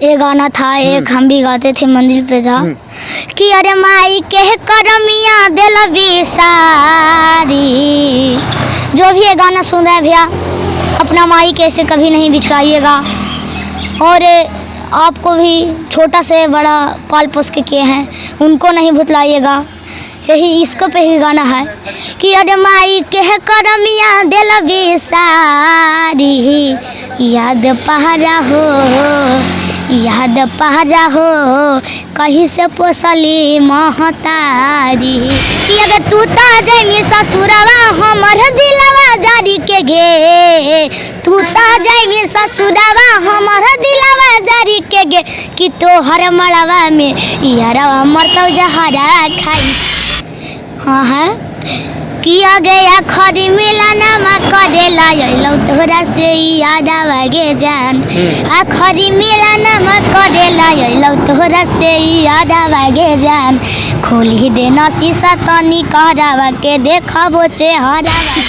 ये गाना था एक, हम भी गाते थे, मंदिर पे था कि अरे माई के करमिया दिल बिसारी। जो भी ये गाना सुन रहा है भैया, अपना माई कैसे कभी नहीं बिछड़ाइएगा, और आपको भी छोटा से बड़ा पाल पोस के किए हैं, उनको नहीं भुतलाइएगा। यही इसको पे ही गाना है कि अरे माई के करमिया दिल बिसारी, याद पहरा हो, याद पहरा हो, कहीं से पोसली महतारी। कि अगर तू ता जाइमी ससुरवा हमर दिलवा जारी के गे, तू ता जाइमी ससुरवा हमर दिलवा जारी के गे, कि तोहर मड़वा में यारवा मरतौ जहरा खाई। हाँ है किया गया खरी मिलाना मा करेला यलो तोहरा से याद आवे जान, आ खरी मिलाना मा करेला यलो तोहरा से याद आवे जान, खोली देना शीशा तनी कहरावा के देखबो चेहरा।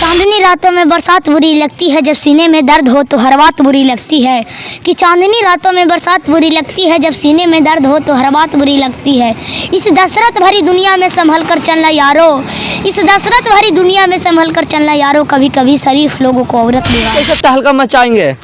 चांदनी रातों में बरसात बुरी लगती है, जब सीने में दर्द हो तो हर बात बुरी लगती है। कि चांदनी रातों में बरसात बुरी लगती है, जब सीने में दर्द हो तो हर बात बुरी लगती है। इस दशरथ भरी दुनिया में संभल कर चलना यारो, इस दशरथ भरी दुनिया में संभल कर चलना यारो, कभी कभी शरीफ लोगों को औरत कैसे तहलका मचाएंगे?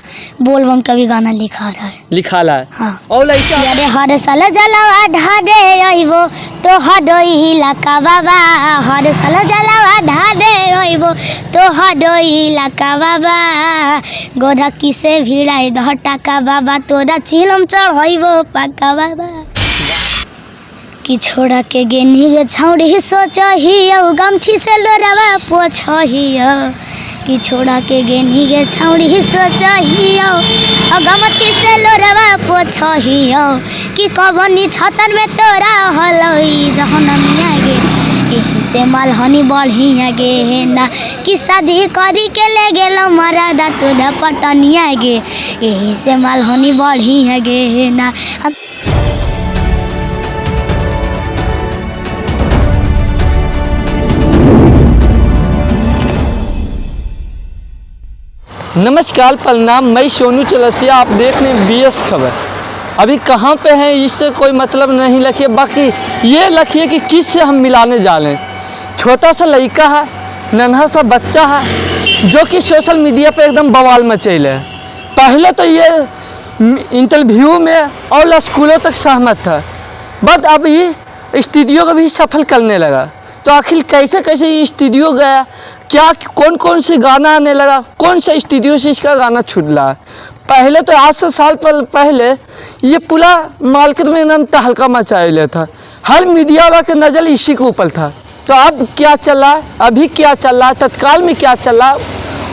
बोल बम कभी गाना लिखा रहा है, लिखा रहा है। हाँ। और अरे हर साल जलावा ढाडे आइबो तो हडोई इलाका बाबा, हर साल जलावा ढाडे आइबो तो हडोई इलाका बाबा, गोरा किसे भिड़ाई दह टाका बाबा, तोरा चिलम चढ़ाइबो पाका बाबा। कि छोड़ा के गेनी गे छौड़ी सोचहियो, गमछी से लोरवा पोछहियो, कि छोड़ा के गेनी गे छौड़ी सोचहियो, गमछी से लोरवा पोछहियो, कि कबनी छतर में तोरा हलई जहनमिया गे, एही से मालहनी बढ़िया गे ना, कि शादी करी के ले गेलो मरादा तोरा पटनिया गे, एही से मालहनी बढ़िया गे ना। नमस्कार, प्रणाम, मैं सोनू चौरसिया, आप देख रहे हैं BS खबर। अभी कहाँ पे हैं इससे कोई मतलब नहीं रखिए, बाकी ये रखिए कि किससे हम मिलाने जा रहे हैं। छोटा सा लड़का है, नन्हा सा बच्चा है, जो कि सोशल मीडिया पे एकदम बवाल मचैले है। पहले तो ये इंटरव्यू में और स्कूलों तक सहमत था, बट अब ये स्टूडियो को भी सफल करने लगा। तो आखिर कैसे कैसे ये स्टूडियो गया, क्या कौन कौन से गाना आने लगा, कौन सा स्टूडियो से इसका गाना छूट रहा है। पहले तो आज से साल पहले ये पूरा मार्केट में एकदम तहलका मचाए था, हर मीडिया वाला की नज़र इसी के ऊपर था। तो अब क्या चल रहा है, अभी क्या चल रहा है, तत्काल में क्या चल रहा है,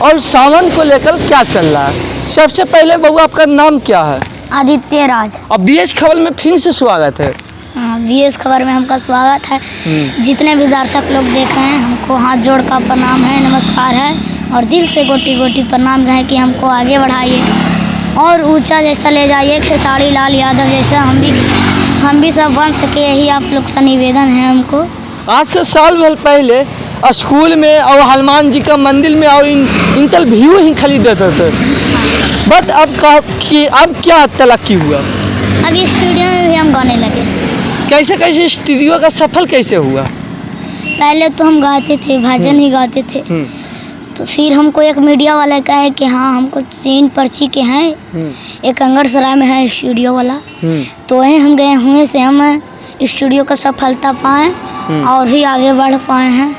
और सावन को लेकर क्या चल रहा है। सबसे पहले बहू आपका नाम क्या है? आदित्य राज। और BS खबर में फिर से स्वागत है। हाँ, BS खबर में हमका स्वागत है। जितने भी दर्शक लोग देख रहे हैं, हमको हाथ जोड़ का प्रणाम है, नमस्कार है, और दिल से गोटी गोटी प्रणाम है कि हमको आगे बढ़ाइए और ऊंचा जैसा ले जाइए, खेसारी लाल यादव जैसा हम भी सब बन सके, यही आप लोग से निवेदन है हमको। आज से साल भर पहले स्कूल में और हनुमान जी का मंदिर में और इंटरव्यू ही खाली देते थे, बट अब क्या तरक्की हुआ? अभी स्टूडियो में भी हम गाने लगे। कैसे कैसे स्टूडियो का सफल कैसे हुआ? पहले तो हम गाते थे, भजन ही गाते थे, तो फिर हमको एक मीडिया वाला कहे कि हाँ हमको चीन पर्ची के हैं, एक अंगरसराय में है स्टूडियो वाला, तो वहीं हम गए हुए से हम स्टूडियो का सफलता पाएँ और भी आगे बढ़ पाए हैं।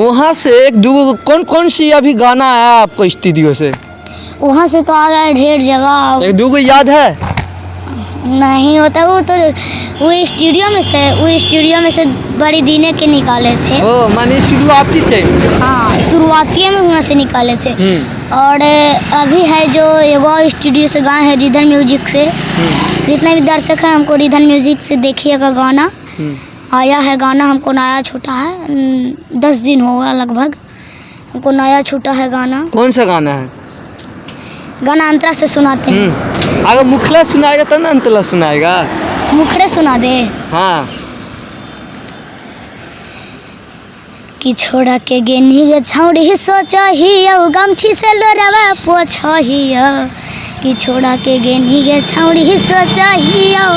वहाँ से एक दो कौन कौन सी अभी गाना आया आपको स्टूडियो से? वहाँ से तो आ गया ढेर जगह, एक दो को याद है? नहीं होता, वो स्टूडियो में से बड़ी दीने के निकाले थे। ओ माने शुरुआती थे? हाँ, शुरुआती में वहाँ से निकाले थे। और अभी है जो एगो स्टूडियो से गाए हैं रिधन म्यूजिक से। जितने भी दर्शक हैं, हमको रिधन म्यूजिक से देखिएगा गाना आया है। गाना हमको नया छूटा है, 10 दिन होगा लगभग, हमको नया छूटा है गाना। कौन सा गाना है? गाना अंतरा से सुनाते हैं। अगर मुखला सुनाएगा तो ना अंतरा सुनाएगा? मुखड़े सुना दे। हाँ। कि छोड़ा के गेनी गे छौड़ी सोचहियो, गमछी से लोरवा पोछहियो, कि छोड़ा के गेनी गे छौड़ी सोचहियो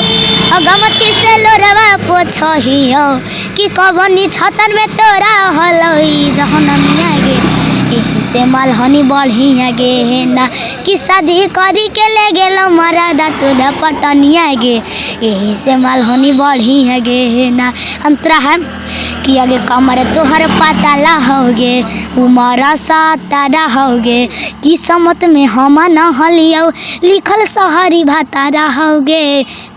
गमछी से लोरवा पोछहियो कि कबनी छतन में तोरा हलई जहनमिया गे एही से मालहनी बढ़िया गे ना कि शादी करी के ले गेलो मरादा तोरा पटनिया गे एही से मालहनी बढ़िया गे ना अंतरा है कि आगे कमर तोहर पता लहोगे उमरा साता रहोगे किस्मत में हम न हलियो लिखल सहरी भाता रहोगे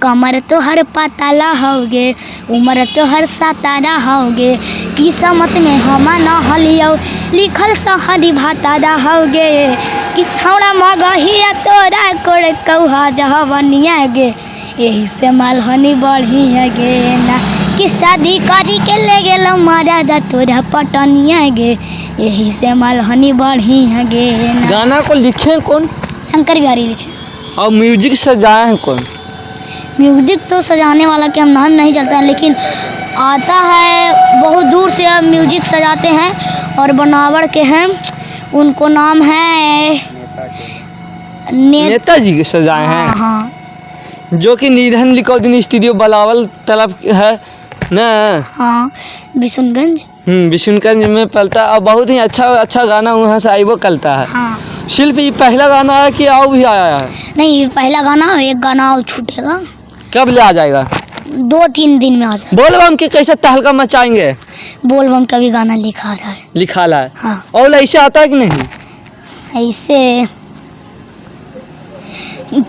कमर तोहर पता लहोगे उमर तोहर साता रहोगे किस्मत में हम न हलियो लिखल सहरी भाता रहोगे कि छौड़ा मगहिया तोरा कोड़ कौहा जहवनिया गे यही से मालहनी बढ़िया गे ना कि शादी करी के ले गेलो मरादा तोरा पटनिया गे यही से मालहनी बढ़िया गे ना। गाना को लिखे कौन? शंकर बिहारी लिखे। और म्यूजिक सजाए हैं कौन? म्यूजिक तो सजाने वाला के हम नाम नहीं चलता है, लेकिन आता है बहुत दूर से अब म्यूजिक सजाते हैं और बनावड़ के हैं, उनको नाम है नेताजी के सजाए हैं। हाँ जो कि निधन लिखौदिन स्टूडियो बलावल तरफ है ना। हाँ बिशुनगंज। बिशुनगंज में पलता और बहुत ही अच्छा गाना वहाँ से आईबो कलता है। हाँ शिल्प ये पहला गाना है कि आओ भी आया है? नहीं पहला गाना, एक गाना और छूटेगा। कब ले आ जाएगा? 2-3 दिन में आ जाएगा। बोलबम के कैसे तहलका मचाएंगे? बोलबम का भी गाना लिखा रहा है। लिखा ला है। हाँ। और ऐसे आता है कि नहीं? ऐसे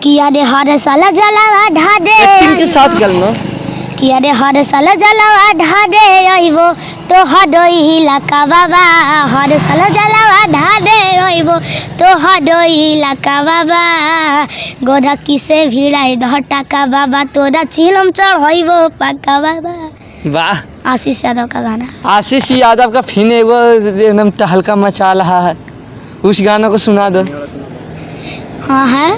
किया रे हर साल जलावा ढाडे एक्टिंग के साथ करना। किया रे हर साल जलावा ढाडे आइबो तो हडोई इलाका बाबा हर साल जलावा ढाडे आइबो तो हडोई इलाका बाबा गोरा किसे भिड़ाई धटाका बाबा तोरा चिलम चढ़ाइबो पक्का बाबा। वाह। आशीष यादव का गाना। आशीष यादव का फिर एगो एकदम तहलका मचा रहा है, उस गाना को सुना दो। हाँ है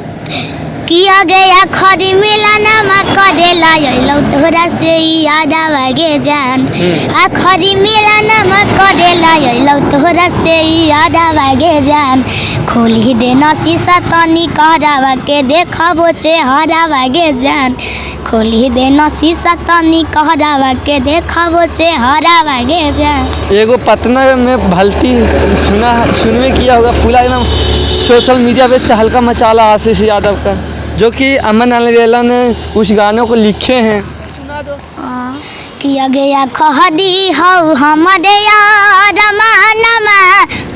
किया गया खरी मिलाना मा करेला यलो तोरा से याद आवे जान आ खरी मिलाना मा करेला यलो तोरा से याद आवे जान खोली देना शीशा तनी कहरावा के देखबो चेहरा वागे जान खोली देना शीशा तनी कहरावा के देखबो चेहरा वागे जान। एगो पटना में भलती सुनवे किया होगा पूरा एकदम सोशल मीडिया पे तहलका मचाला आशीष यादव का, जो कि अमन अलवेला ने उस गानों को लिखे हैं। सुना दो। किया गया खहरी हौ हमारे यार मानमा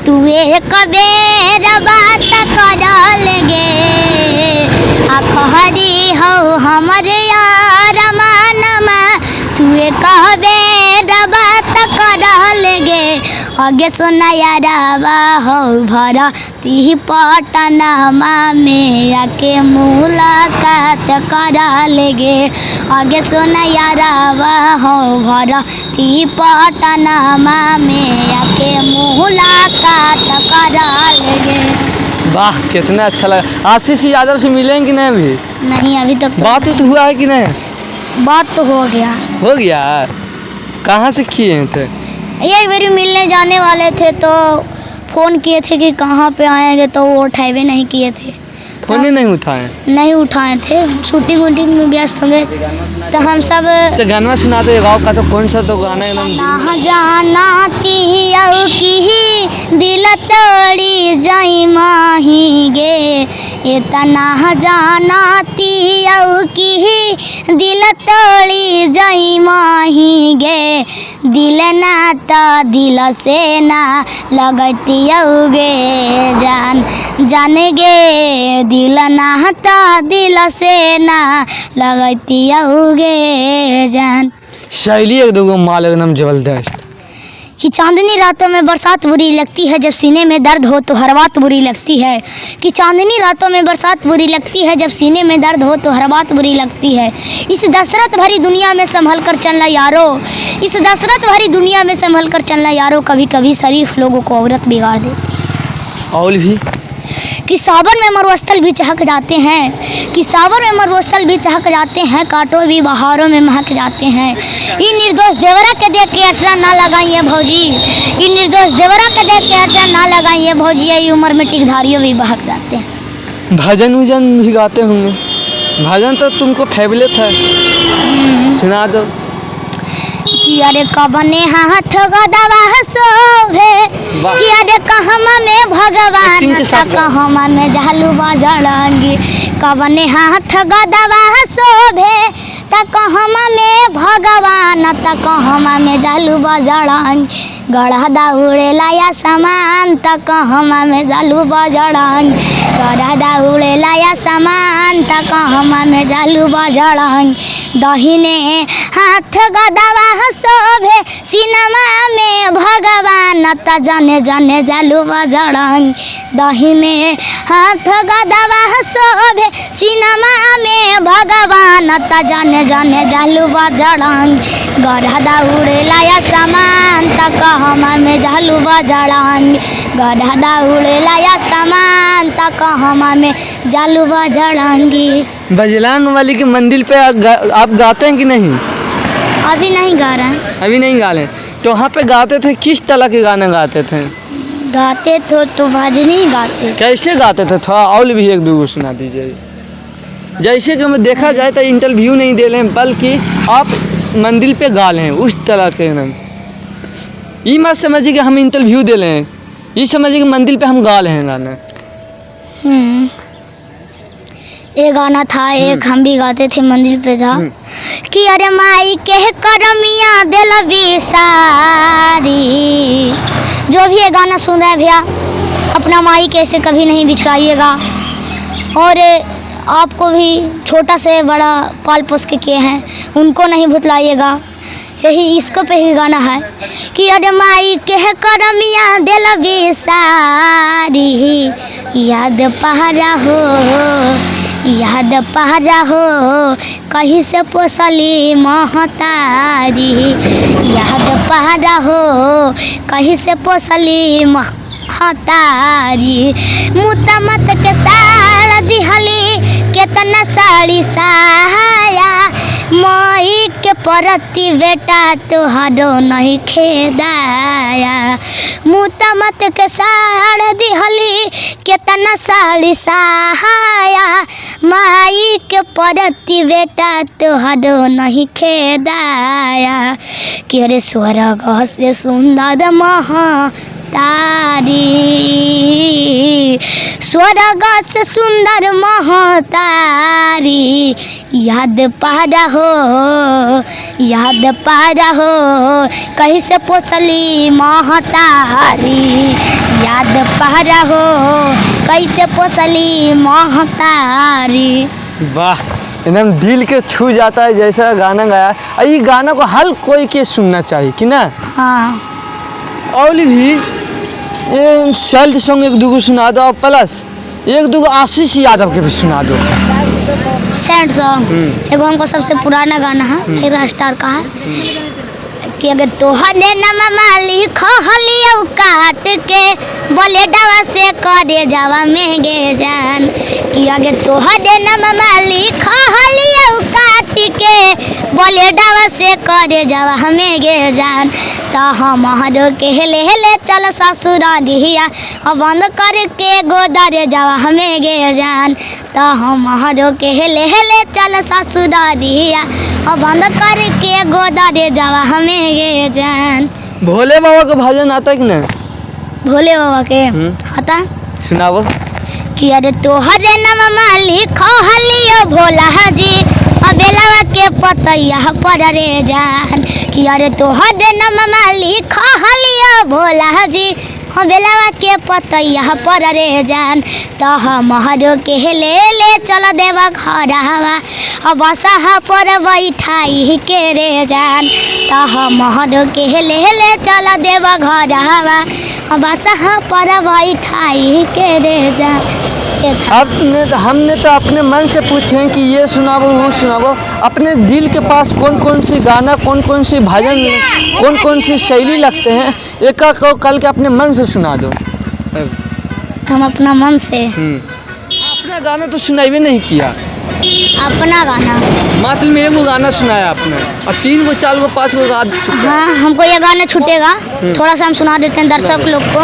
तू एक बेर बात कर लेगे आ खहरी हौ हमारे यार मानमा तू एक बेर बात कर लेगे आगे सुना यारावा हो भरा ती पटना में आके मुलाकात करा लेगे आगे सुना यारावा हो भरा ती पटना में आके मुलाकात करा लेगे। वाह कितना अच्छा लगा। आशीष यादव से मिलेंगे नहीं अभी? नहीं अभी तक तो बात तो हुआ है कि नहीं? बात तो हो गया। हो गया? कहाँ से किए थे? एक बार मिलने जाने वाले थे तो फ़ोन किए थे कि कहाँ पे आएंगे तो वो उठाए नहीं किए थे। फोन नहीं उठाए? नहीं उठाए थे, शूटिंग वूटिंग में व्यस्त होंगे तो हम सब। तो गाना सुना दो गाँव का, तो कौन सा तो गाना एकदम ना जाना की दिल तोड़ी जाई माही गे इतना जाना की दिल तोड़ी जाई माही गे दिल ना तो दिल से ना लगती गे जान गे दिल ना तो दिल से ना लगती गे जान। शैली एक दो माल एकदम जबरदस्त। कि चांदनी रातों में बरसात बुरी लगती है जब सीने में दर्द हो तो हर बात बुरी लगती है। कि चांदनी रातों में बरसात बुरी लगती है जब सीने में दर्द हो तो हर बात बुरी लगती है। इस दशरथ भरी दुनिया में संभल कर चलना यारो इस दशरथ भरी दुनिया में संभल कर चलना यारो कभी कभी शरीफ लोगों को औरत बिगाड़ देती है। और भी कि सावन में मरुस्थल भी चहक जाते हैं कि सावन में मरुस्थल भी चहक जाते हैं कांटों भी बहारों में महक जाते हैं। इन निर्दोष देवरा के देख के असरा ना लगाइए भौजी इन निर्दोष देवरा के देख के असरा ना लगाइए भौजी ये उम्र में टिकधारियों भी बहक जाते हैं। भजन उजन भी गाते होंगे। भजन तो तुमको फेवरेट है, सुना दो। कि अरे कबने हाथ गदवा शोभे, वाह। कि अरे कहमा में भगवान एक्टिंग के साथ त कहमा में झालू बजरंगी। कबने हाथ गदवा शोभे त कहमा में भगवान त कहमा में झालू बजरंगी। गढ़ा उड़ेला या समान त कहमा में झालू बजरंगी। गढ़ा उड़ेला या समान त कहमा में झालू बजरंगी। दहिने हाथ गदवा शोभे, सिनमा में भगवान त जने जने झालू बजरंगी। दहिने हाथ गदवा शोभे, सिनमा में भगवान त जने जने झालू बजरंगी। गढ़ा उड़ेला या समान त कहमा में झालू बजरंगी। गढ़ा उड़ेला या समान त कहमा में झालू बजरंगी। बजरंग वाली के मंदिर पे आप गाते हैं कि नहीं? अभी नहीं गा रहा है। अभी नहीं गा रहे। तो वहाँ पे गाते थे, किस तरह के गाने गाते थे? गाते तो भजनी ही गाते। कैसे गाते थे? थोड़ा और भी एक दो सुना दीजिए। जैसे कि हमें देखा जाए तो इंटरव्यू नहीं दे रहे हैं, बल्कि आप मंदिर पे गा रहे हैं उस तरह के नाम। ये मत समझिए कि हम इंटरव्यू दे रहे हैं, ये समझिए कि मंदिर पे हम गा रहे हैं गाना। ये गाना था एक, हम भी गाते थे, मंदिर पे था कि अरे माई के करमिया दिल बिसारी। जो भी ये गाना सुन रहा है भैया, अपना माई कैसे कभी नहीं बिछड़ाइएगा। और आपको भी छोटा से बड़ा पाल पोस के किए हैं, उनको नहीं भुतलाइएगा। यही इसको पे ही गाना है कि अरे माई के करमिया दिल बिसारी। याद पहरा हो, याद पहरा हो, कहीं से पोसली महतारी। याद पहरा हो, कहीं से पोसली महतारी। मुतमत के साड़ दिहली, केतना साड़ी सहाया। माई के परती बेटा तुहरो नहीं खेदाया। मुतमत के साड़ दिहली, केतना साड़ी सहाया। माई के परती बेटा तुहरो नहीं खेदाया। कि अरे स्वर्ग से सुंदर महतारी, स्वर्ग से सुंदर महतारी। याद पारा हो, याद पारा हो, कहीं से पोसली महतारी। याद पारा हो, कहीं से पोसली महतारी। वाह, एकदम दिल के छू जाता है जैसा गाना गाया। ये गाना को हर कोई के सुनना चाहिए कि ना? हाँ। और भी ये सेल्फ सॉन्ग एक दो सुना दो, प्लस एक दो आशीष यादव के भी सुना दो। सैड सॉन्ग एगो हमको सबसे पुराना गाना है, हीरा स्टार का है कि अगर तोहरे नममा मालिक हलियो काट के, बोले डवा से करे जावा में गे जान। कि अगर तोहरे नममा मालिक हलियो काट के, बोले डवा से करे जावा हमें गे जान। तो हमारो के हेले हेले चल ससुरालिया, बंद करके गोदरे जावा हमें गे जान। तो हमारो के हेले हेले चल ससुरालिया, बंद करके गोदरे जावा हमें गे जान। भोले बाबा का भजन आता है कि नहीं? भोले बाबा के आता, सुनाओ। कि अरे तोहरे नममा मालिक हलियो भोला जी, बेलवा के पतैया पर रे जान। कि अरे तोहरे नममा मालिक हलियो भोला जी, बेलवा के पतैया पर रे जान। तो हमारो के ले ले चल देवा घरवा, बसहा पर बैठाई के रे जान। तो हमारो के ले ले चल देवा घरवा, बसहा पर बैठाई के रे जान। हमने तो अपने मन से पूछे कि ये सुनावो वो सुनावो। अपने दिल के पास कौन कौन सी गाना, कौन कौन सी भजन, कौन कौन सी शैली लगते हैं, एक को कल के अपने मन से सुना दो। हम अपना मन से अपना गाना तो सुनाई नहीं किया। अपना गाना मात्र में वो गाना सुनाया आपने, और 3 गो 4 गो 5 गो। हाँ, हमको ये गाना छूटेगा, थोड़ा सा हम सुना देते हैं दर्शक लोग को।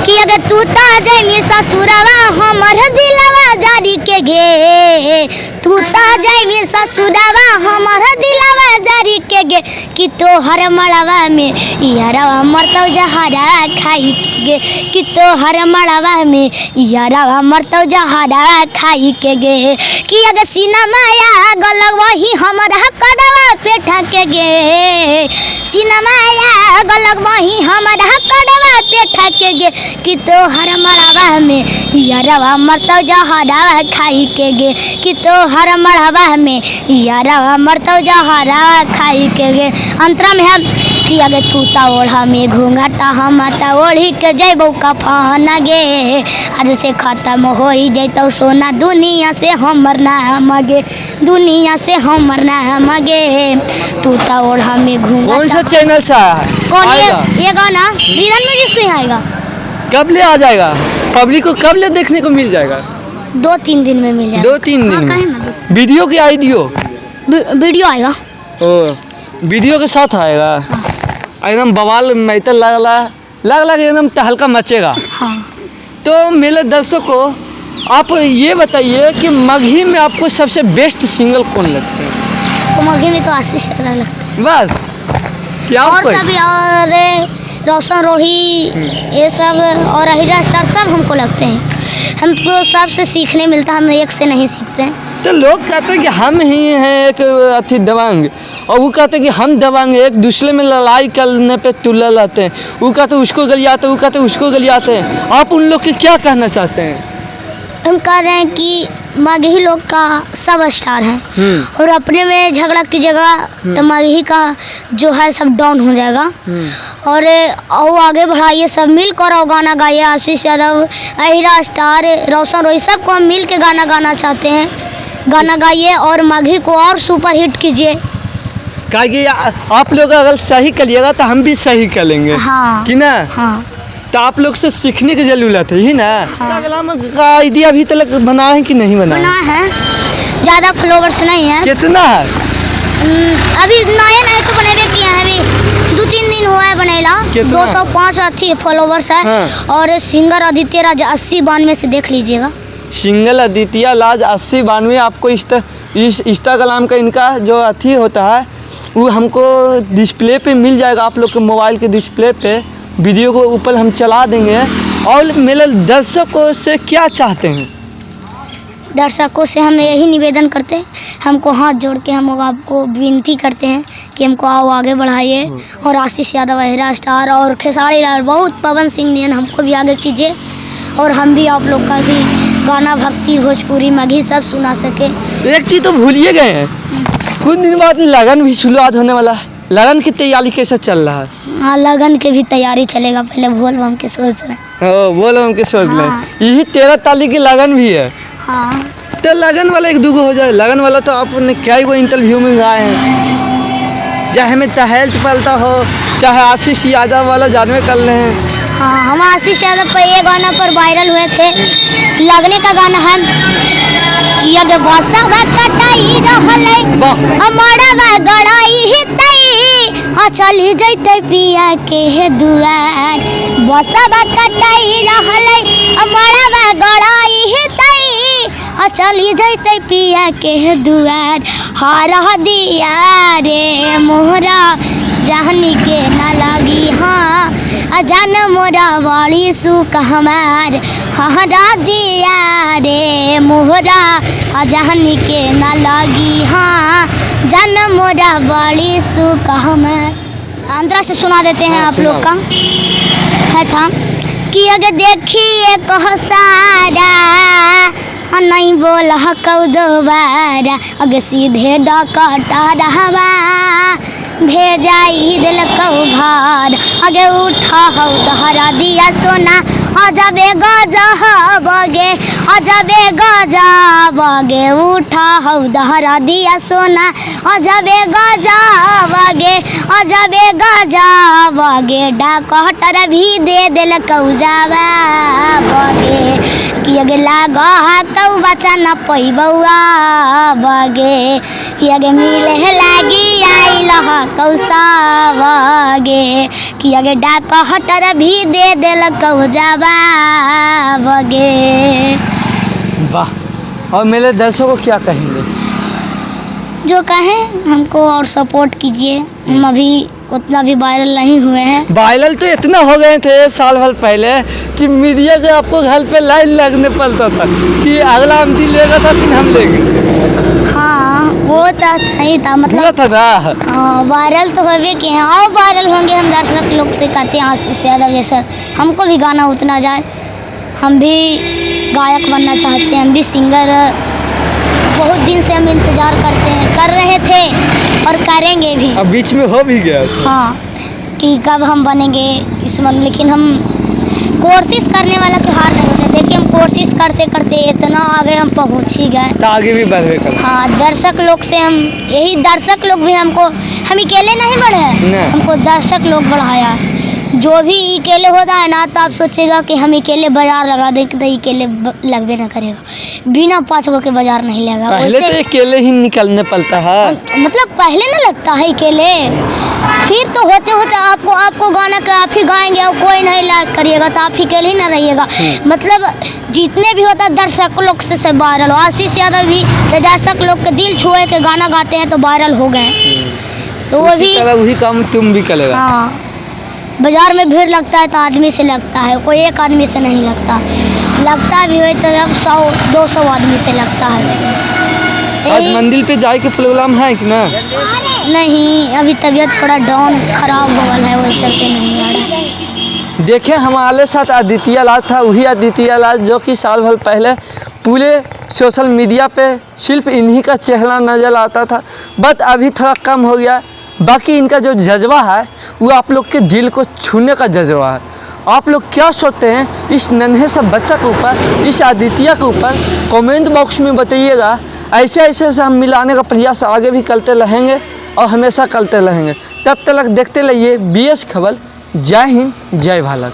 कि अगर तू ता जाई ससुरवा हमर दिलवा जारी के गे, तू ता जाई ससुरवा हमर दिलवा जारी के गे, कि तोहर मड़वा में यारवा मरतौ जहरा खाई के गे, कि तोहर मड़वा में यारवा मरतौ जहरा खाई के गे, कि अगर सीना माया गलग वही हमरा कड़वा पेठा के गे, सीना माया गलग वही हमरा कड़वा पेठा के गे, कि तोहर मड़वा में यारवा मरतौ जहरा खाई के गे, कि तोहर मड़वा में यारवा मरतौ जहरा खाई के गे। अंतरा में है कि अगर तू ता ओढ़ा में घूंघटा हम ता ओढ़ी के जैबौ कफन गे, आज से खत्म हो जैतौ सोना दुनिया से हमर नाम गे, दुनिया से हमर नाम गे, तू ता ओढ़ा में घूंघटा। कौन सा चैनल से आया है? कौन ये गाना रीरन में जिसमें आएगा? कब ले आ जाएगा? पब्लिक को कब ले देखने को मिल जाएगा? 2-3 दिन में मिल जाएगा। 2-3 दिन हाँ, कहे में? ना वीडियो की आईडियो वीडियो आएगा। ओ वीडियो के साथ आएगा। एकदम बवाल मैतर लग एकदम तहलका मचेगा। हाँ। तो मेरे दर्शकों आप ये बताइए कि मगही में आपको सबसे बेस्ट सिंगल कौन लगते हैं? तो मघी में तो आशीष अलग लगता है बस क्या और कोई? सभी और रोशन रोही ये सब और अहिरा स्टार सब हमको लगते हैं। हमको सबसे सीखने मिलता है, हम एक से नहीं सीखते हैं। तो लोग कहते हैं कि हम ही हैं एक अथी दबंग, और वो कहते हैं कि हम दबंग एक दूसरे में लड़ाई करने पे तुले रहते हैं। वो कहते हैं उसको गलियाते, वो कहते हैं उसको गलियाते हैं। आप उन लोग के क्या कहना चाहते हैं? हम कह रहे हैं कि मगही लोग का सब स्टार है और अपने में झगड़ा कीजिएगा तो मगही का जो है सब डाउन हो जाएगा। और वो आगे बढ़ाइए, सब मिल कर और गाना गाइए। आशीष यादव, अहिरा स्टार, रोशन रोही सबको हम मिल के गाना गाना चाहते हैं। गाना गाइए और मगही को और सुपर हिट कीजिए। कि आप लोग अगर सही करिएगा तो हम भी सही करेंगे। हाँ कि ना? हाँ। तो आप लोग से सीखने की जरूरत है ही ना। इंस्टाग्राम का आईडिया अभी तक बना है कि नहीं बना है? ज़्यादा फॉलोवर्स नहीं है। कितना है? अभी नए तो बनेबे किया है, अभी 2-3 दिन हुआ है बनेला। 205 अच्छी फॉलोवर्स है। हाँ। और सिंगर आदित्य राज 80-92 से देख लीजिएगा। सिंगल आदित्य राज 80-92 आपको इस इंस्टाग्राम का इनका जो अथी होता है वो हमको डिस्प्ले पे मिल जाएगा। आप लोग के मोबाइल के डिस्प्ले पे वीडियो को ऊपर हम चला देंगे। और मेरे दर्शकों से क्या चाहते हैं? दर्शकों से हम यही निवेदन करते हैं, हमको हाथ जोड़ के हम आपको विनती करते हैं कि हमको आओ आगे बढ़ाइए। और आशीष यादव, अहिरा स्टार और खेसारी लाल, बहुत पवन सिंह ने हमको भी आगे कीजिए और हम भी आप लोग का भी गाना भक्ति भोजपुरी मगही सब सुना सके। एक चीज़ तो भूलिए गए हैं, कुछ दिन बाद लगन भी शुरुआत होने वाला है। लगन की तैयारी कैसा चल रहा है? हाँ, लगन के भी तैयारी चलेगा। पहले बोल बम के सोच रहे हैं। बोल बम के सोच रहे हाँ। हैं। यही 13 तारीख की लगन भी है। हाँ। तो लगन वाला 1-2 हो जाए। लगन वाला तो आपने क्या ही वो इंटरव्यू में आए हैं, चाहे हमें तहल चपलता हो, चाहे आशीष यादव वाला जानवे कर रहे हैं। हाँ, हम आशीष यादव पर ये गाना पर वायरल हुए थे। लगने का गाना है कि अगे बसा कटाई रहले अमरवा गड़ाई हितई, हाँ चली जैते पिया के है दुआर। बसा कटाई रहले अमरवा गड़ाई हितई, हाँ चली जैते पिया के है दुआर। हर दिया रे मोहरा जानी के न लगी, हाँ अजान मोरा वाली सुख हमार। हरा दिया रे मोहरा अजानी के न लगी, हाँ जान मोरा वाली सुख हमार। अंदर से सुना देते हैं आप लोग का है था कि अगर देखिए कह सारा नहीं बोल कौ दोबारा, अगे सीधे डकटा रहवा भेजाई दिल कौ घर। अगे उठा हो दहरा दिया सोना अजबे गजा बगे, अजबे गजा बगे। उठा हो दहरा दिया सोना अजबे गजा बगे, अजबे गजा बगे। डाकटर भी दे दिल कौ जावा बगे, कि अगे लागा कौ बचा न पैबौआ बगे, कि आगे मिले लागी आई लहा कौसावगे कि आगे डाक हटर भी दे दिल कौ जवाबगे। वाह। और मेरे दर्शकों को क्या कहेंगे? जो कहें हमको और सपोर्ट कीजिए। हम अभी उतना भी वायरल नहीं हुए हैं। वायरल तो इतना हो गए थे साल भर पहले कि मीडिया के आपको घर पे लाइन लगने पड़ता था कि अगला अमती लेगा था फिर हम लेंगे। हाँ वो तो सही था, पूरा मतलब था ना। हाँ वायरल तो होवे के हैं और वायरल होंगे। हम दर्शक लोग से कहते हैं आशीष यादव जैसा हमको भी गाना उतना जाए, हम भी गायक बनना चाहते हैं, हम भी सिंगर। बहुत दिन से हम इंतज़ार करते हैं, कर रहे थे और करेंगे भी। अब बीच में हो भी गया। हाँ कि कब हम बनेंगे इस मन, लेकिन हम कोशिश करने वाला की हार नहीं होता। देखिए हम कोशिश करते करते इतना आगे हम पहुँच ही गए, तो आगे भी बढ़े कर। हाँ दर्शक लोग से हम यही दर्शक लोग भी हमको, हम अकेले नहीं बढ़े हैं, हमको दर्शक लोग बढ़ाया है। जो भी अकेले होता है ना तो आप सोचेगा कि हम अकेले बाजार लगा दें तो अकेले लगबे ना करेगा, बिना 5 गो के बाजार नहीं लगा। पहले तो अकेले ही निकलने पड़ता है, मतलब पहले ना लगता है अकेले, फिर तो होते होते आपको गाना का आप ही गाएंगे और कोई नहीं लाइक करिएगा तो आप ही अकेले ही ना रहिएगा। मतलब जितने भी होता है दर्शक लोग से वायरल हो। आशीष यादव भी दर्शक लोग के दिल छुए के गाना गाते हैं तो वायरल हो गए। तो वो भी वही काम तुम भी करेगा। हाँ बाजार में भीड़ लगता है तो आदमी से लगता है, कोई एक आदमी से नहीं लगता, लगता भी हो तो अब 100-200 आदमी से लगता है। आज मंदिर पे जाए के प्रोग्राम है कि ना? नहीं अभी तबीयत थोड़ा डाउन खराब हो गया है, वही चलते नहीं आ रहा। देखिए हमारे साथ आदित्य लाल था, वही आदित्य लाल जो कि साल भर पहले पूरे सोशल मीडिया पे सिर्फ इन्हीं का चेहरा नज़र आता था, बट अभी थोड़ा कम हो गया। बाकी इनका जो जज्बा है वो आप लोग के दिल को छूने का जज्बा है। आप लोग क्या सोचते हैं इस नन्हे से बच्चा के ऊपर, इस आदित्य के ऊपर? कमेंट बॉक्स में बताइएगा। ऐसे ऐसे से हम मिलाने का प्रयास आगे भी करते रहेंगे और हमेशा करते रहेंगे। तब तक देखते रहिए BS खबर। जय हिंद, जय भारत।